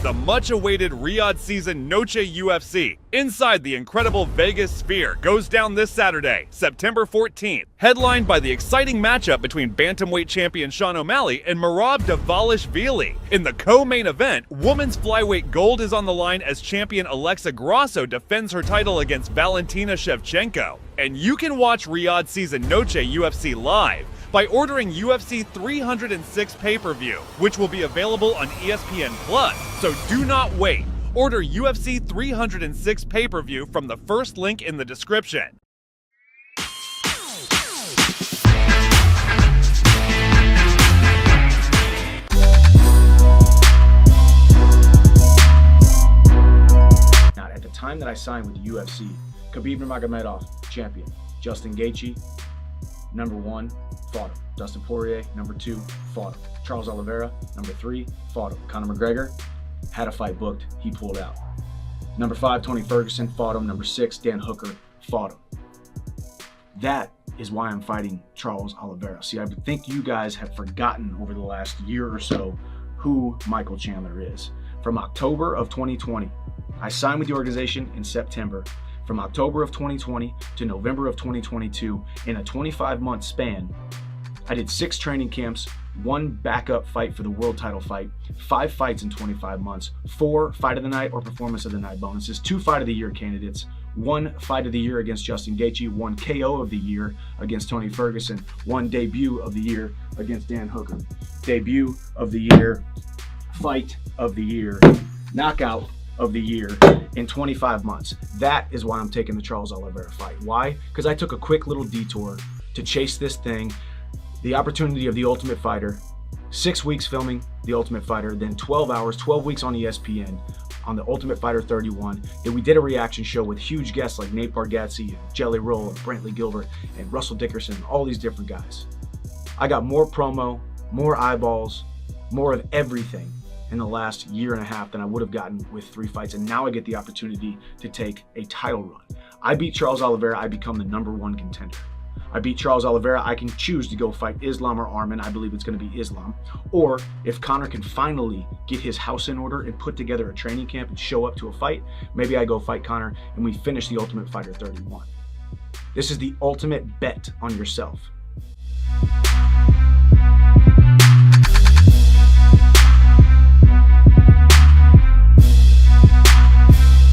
The much-awaited Riyadh season Noche UFC inside the incredible Vegas Sphere goes down this Saturday, September 14th, headlined by the exciting matchup between bantamweight champion Sean O'Malley and Merab Dvalishvili. In the co-main event, women's flyweight gold is on the line as champion Alexa Grasso defends her title against Valentina Shevchenko. And you can watch Riyadh season Noche UFC live by ordering UFC 306 pay-per-view, which will be available on ESPN+. So do not wait. Order UFC 306 pay-per-view from the first link in the description. Now, at the time that I signed with the UFC, Khabib Nurmagomedov, champion. Justin Gaethje, number 1, fought him. Dustin Poirier, number 2, fought him. Charles Oliveira, number 3, fought him. Conor McGregor had a fight booked, he pulled out. Number 5, Tony Ferguson, fought him. Number 6, Dan Hooker, fought him. That is why I'm fighting Charles Oliveira. See, I think you guys have forgotten over the last year or so who Michael Chandler is. From October of 2020, I signed with the organization in September. From October of 2020 to November of 2022, in a 25-month span, I did 6 training camps, 1 backup fight for the world title fight, 5 fights in 25 months, 4 fight of the night or performance of the night bonuses, 2 fight of the year candidates, 1 fight of the year against Justin Gaethje, 1 KO of the year against Tony Ferguson, 1 debut of the year against Dan Hooker, debut of the year, fight of the year, knockout of the year in 25 months. That is why I'm taking the Charles Oliveira fight. Why? Because I took a quick little detour to chase this thing, the opportunity of The Ultimate Fighter, 6 weeks filming The Ultimate Fighter, then 12 hours, 12 weeks on ESPN on The Ultimate Fighter 31. Then we did a reaction show with huge guests like Nate Bargatze, Jelly Roll, and Brantley Gilbert, and Russell Dickerson, all these different guys. I got more promo, more eyeballs, more of everything in the last year and a half than I would have gotten with 3 fights, and now I get the opportunity to take a title run. I beat Charles Oliveira, I become the number 1 contender. I beat Charles Oliveira, I can choose to go fight Islam or Arman. I believe it's going to be Islam. Or if Conor can finally get his house in order and put together a training camp and show up to a fight, maybe I go fight Conor and we finish the Ultimate Fighter 31. This is the ultimate bet on yourself.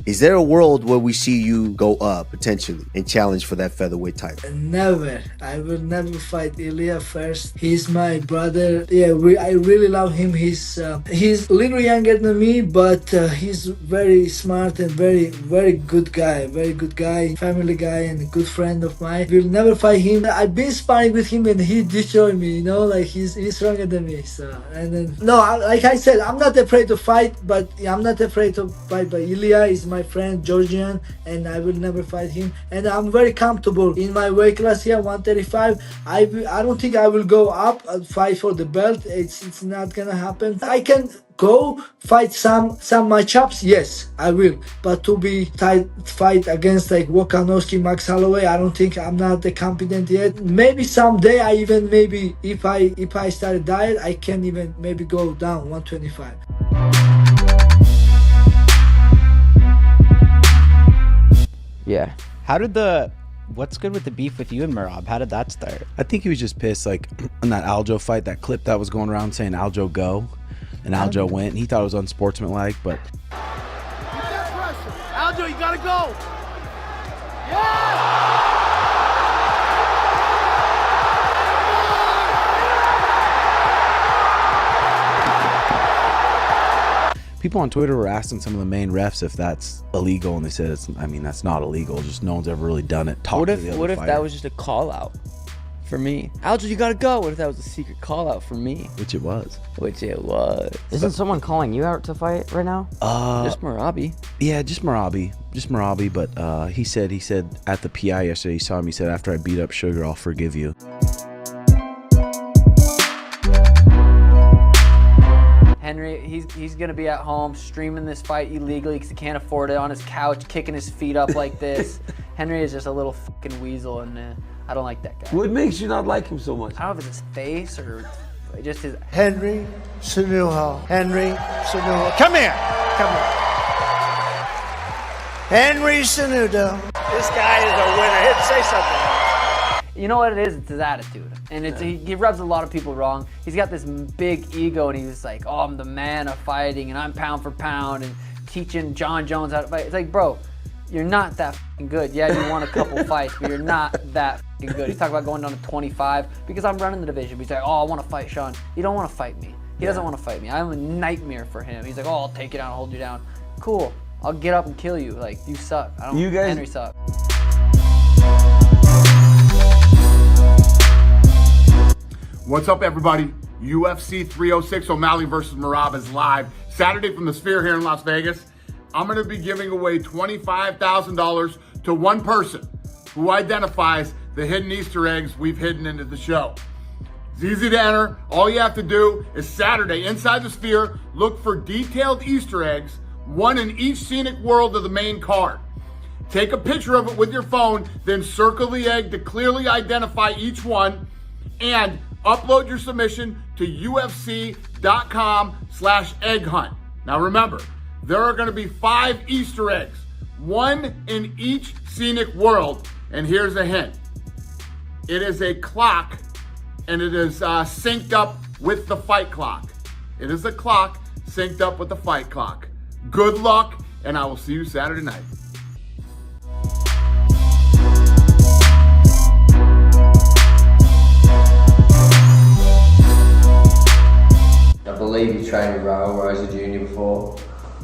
Is there a world where we see you go up potentially and challenge for that featherweight title? Never. I will never fight Ilya first. He's my brother. Yeah, I really love him. He's a little younger than me, but he's very smart and very good guy. Very good guy, family guy, and a good friend of mine. We'll never fight him. I've been sparring with him and he destroyed me. You know, like he's stronger than me. So and then like I said, I'm not afraid to fight, but I'm not afraid to fight. But Ilya is my friend, Georgian, and I will never fight him. And I'm very comfortable in my weight class here, 135. I don't think I will go up and fight for the belt. It's not gonna happen. I can go fight some matchups, yes, I will. But to be fight against like Volkanovski, Max Holloway, I don't think I'm not competent yet. Maybe someday I even maybe if I start a diet, I can even maybe go down 125. Yeah. What's good with the beef with you and Merab? How did that start? I think he was just pissed, like, in that Aljo fight, that clip that was going around saying Aljo go, and Aljo went. He thought it was unsportsmanlike, but... Aljo, you gotta go! Yeah! People on Twitter were asking some of the main refs if that's illegal, and they said, that's not illegal. Just no one's ever really done it. What if that was just a call out for me? Aljo, you gotta go. What if that was a secret call out for me? Which it was. Isn't someone calling you out to fight right now? Just Merabi. Yeah, just Merabi. But he said at the PI yesterday, he saw me. He said, after I beat up Sugar, I'll forgive you. Henry, he's gonna be at home streaming this fight illegally because he can't afford it, on his couch kicking his feet up like this. Henry is just a little fucking weasel, and I don't like that guy. What makes you not like him so much? I don't know if it's his face or just his... Henry Cejudo. Come here. come on. Henry Cejudo. This guy is a winner. Hit, say something. You know what it is? It's his attitude. And he rubs a lot of people wrong. He's got this big ego, and he's like, oh, I'm the man of fighting, and I'm pound for pound, and teaching John Jones how to fight. It's like, bro, you're not that f***ing good. Yeah, you won a couple fights, but you're not that f***ing good. He's talking about going down to 25 because I'm running the division. But he's like, oh, I want to fight Sean. You don't want to fight me. He doesn't want to fight me. I'm a nightmare for him. He's like, oh, I'll take you down, hold you down. Cool. I'll get up and kill you. Like, you suck. Henry suck. What's up, everybody? UFC 306 O'Malley versus Merab is live Saturday from the Sphere here in Las Vegas. I'm going to be giving away $25,000 to one person who identifies the hidden Easter eggs we've hidden into the show. It's easy to enter. All you have to do is Saturday inside the Sphere, look for detailed Easter eggs, one in each scenic world of the main card. Take a picture of it with your phone, then circle the egg to clearly identify each one, and upload your submission to UFC.com/egghunt. Now remember, there are going to be 5 Easter eggs, one in each scenic world. And here's a hint. It is a clock, and it is synced up with the fight clock. It is a clock synced up with the fight clock. Good luck, and I will see you Saturday night. I believe you trained with Rosas Jr before.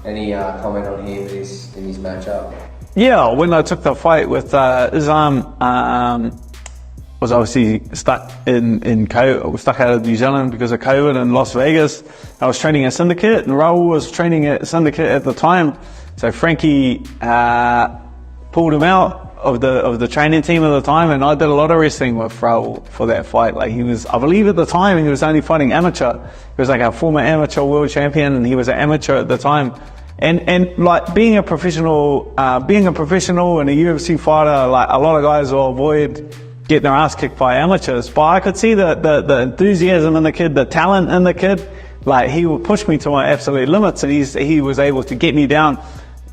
Any comment on him in his matchup? Yeah, when I took the fight with his arm was obviously stuck in COVID, stuck out of New Zealand because of COVID in Las Vegas. I was training at Syndicate, and Raul was training at Syndicate at the time. So Frankie pulled him out of the training team at the time, and I did a lot of wrestling with Raul for that fight. Like, he was, I believe at the time, he was only fighting amateur. He was like a former amateur world champion, and he was an amateur at the time. And like being a professional and a UFC fighter, like a lot of guys will avoid getting their ass kicked by amateurs. But I could see the enthusiasm in the kid, the talent in the kid. Like, he would push me to my absolute limits, and he was able to get me down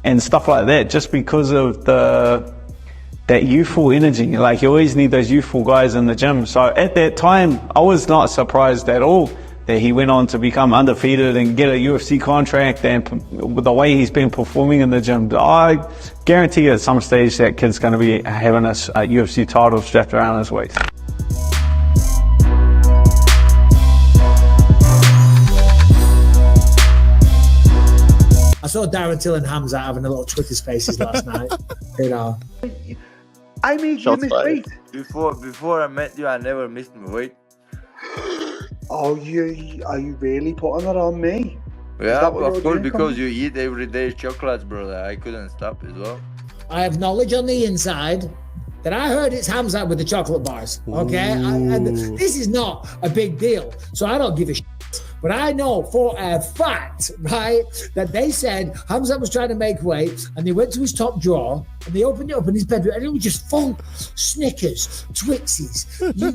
and stuff like that just because of that youthful energy. Like, you always need those youthful guys in the gym. So at that time, I was not surprised at all that he went on to become undefeated and get a UFC contract, and with the way he's been performing in the gym, I guarantee at some stage that kid's going to be having a UFC title strapped around his waist. I saw Darren Till and Khamzat having a little Twitter spaces last night. You know. I made you miss weight. Before I met you, I never missed my weight. Oh, are you really putting it on me? Yeah, of course, because you eat every day chocolates, brother. I couldn't stop as well. I have knowledge on the inside that I heard it's Khamzat with the chocolate bars. Okay, this is not a big deal, so I don't give a shit. But I know for a fact, right, that they said Khamzat was trying to make weight, and they went to his top drawer and they opened it up in his bedroom, and it was just full Snickers, Twixies,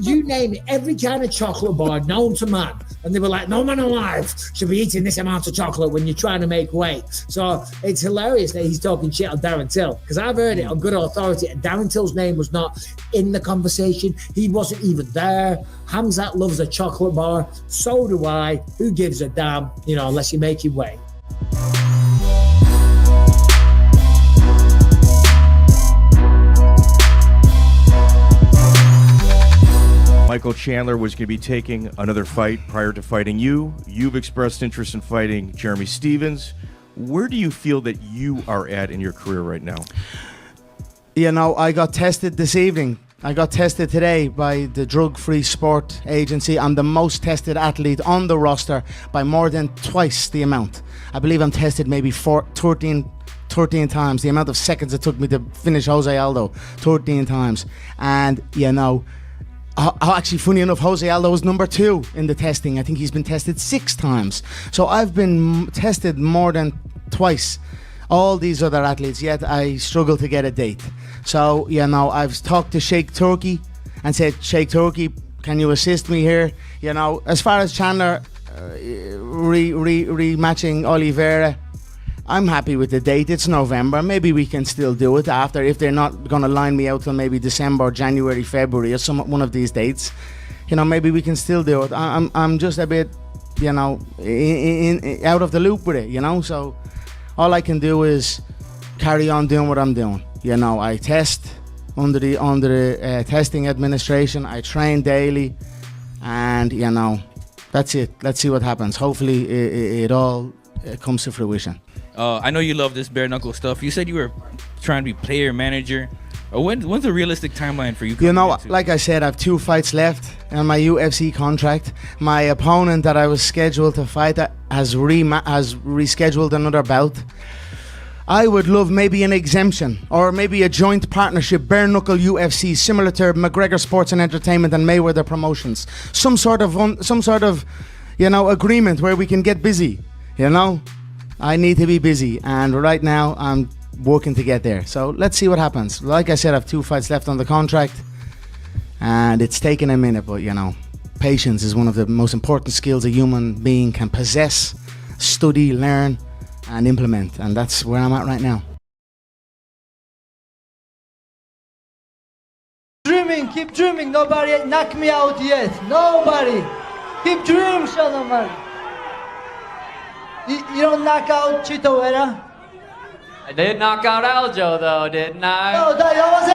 you name it, every kind of chocolate bar known to man. And they were like, no man alive should be eating this amount of chocolate when you're trying to make weight. So it's hilarious that he's talking shit on Darren Till, because I've heard it on good authority, and Darren Till's name was not in the conversation. He wasn't even there. Khamzat loves a chocolate bar. So do I. Who gives a damn, unless you make him weight. Michael Chandler was going to be taking another fight prior to fighting you. You've expressed interest in fighting Jeremy Stephens. Where do you feel that you are at in your career right now? I got tested this evening. I got tested today by the Drug-Free Sport Agency. I'm the most tested athlete on the roster by more than twice the amount. I believe I'm tested maybe 13 times. The amount of seconds it took me to finish Jose Aldo, 13 times. And, actually, funny enough, Jose Aldo was number 2 in the testing. I think he's been tested 6 times. So I've been tested more than twice all these other athletes, yet I struggle to get a date. So, I've talked to Sheikh Turkey and said, Sheikh Turkey, can you assist me here? As far as Chandler rematching Oliveira, I'm happy with the date. It's November. Maybe we can still do it after, if they're not going to line me out till maybe December, January, February, or one of these dates. You know, maybe we can still do it. I'm just a bit, you know, out of the loop with it, you know. So all I can do is carry on doing what I'm doing. You know, I test under the testing administration. I train daily, and you know, that's it. Let's see what happens. Hopefully, it all comes to fruition. I know you love this bare knuckle stuff. You said you were trying to be player manager. When's a realistic timeline for you? You know, like I said, I have 2 fights left on my UFC contract. My opponent that I was scheduled to fight has rescheduled another bout. I would love maybe an exemption or maybe a joint partnership, bare knuckle UFC, similar to McGregor Sports and Entertainment and Mayweather Promotions. Some sort of, you know, agreement where we can get busy. You know, I need to be busy, and right now I'm working to get there. So let's see what happens. Like I said, I have 2 fights left on the contract, and it's taken a minute, but you know, patience is one of the most important skills a human being can possess, study, learn, and implement, and that's where I'm at right now. Dreaming, keep dreaming. Nobody knocked me out yet. Nobody. Keep dreaming, Shannon. You don't knock out Chito Vera? I did knock out Aljo though, didn't I? No, that was